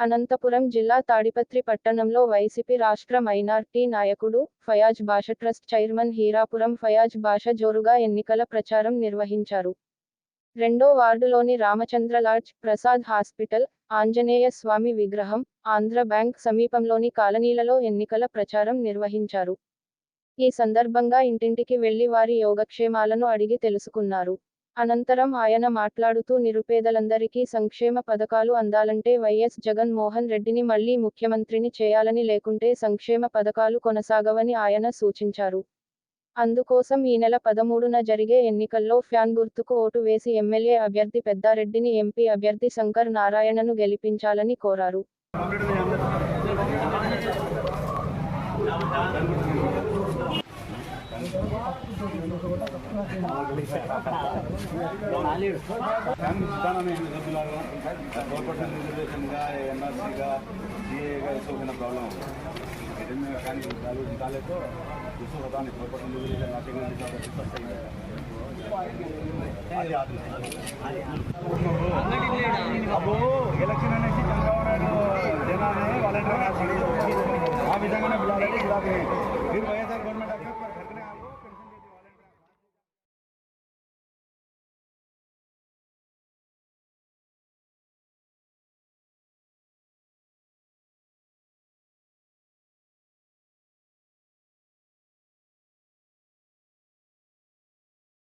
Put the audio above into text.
అనంతపురం జిల్లా తాడిపత్రి పట్టణంలో వైసీపీ రాష్ట్ర మైనార్టీ నాయకుడు, ఫయాజ్ బాషా ట్రస్ట్ చైర్మన్ హీరాపురం ఫయాజ్ బాషా జోరుగా ఎన్నికల ప్రచారం నిర్వహించారు. రెండో వార్డులోని రామచంద్ర లాడ్జ్, ప్రసాద్ హాస్పిటల్, ఆంజనేయ స్వామి విగ్రహం, ఆంధ్ర బ్యాంక్ సమీపంలోని కాలనీలలో ఎన్నికల ప్రచారం నిర్వహించారు. ఈ సందర్భంగా ఇంటింటికి వెళ్లి వారి యోగక్షేమాలను అడిగి తెలుసుకున్నారు. అనంతరం ఆయన మాట్లాడుతూ నిరుపేదలందరికీ సంక్షేమ పథకాలు అందాలంటే వైఎస్ జగన్ మోహన్ రెడ్డిని మళ్లీ ముఖ్యమంత్రిని చేయాలని, లేకుంటే సంక్షేమ పథకాలు కొనసాగవని ఆయన సూచించారు. అందుకోసం ఈ నెల 13న జరిగే ఎన్నికల్లో ఫ్యాన్ గుర్తుకు ఓటు వేసి ఎమ్మెల్యే అభ్యర్థి పెద్దారెడ్డిని, ఎంపీ అభ్యర్థి శంకర్ నారాయణను గెలిపించాలని కోరారు. ఎలక్షన్ అనేసి చంద్రబాబు నాయుడు జనాన్ని వాలంటీర్ ఆ విధంగానే మీరు వైఎస్ఆర్ గవర్నమెంట్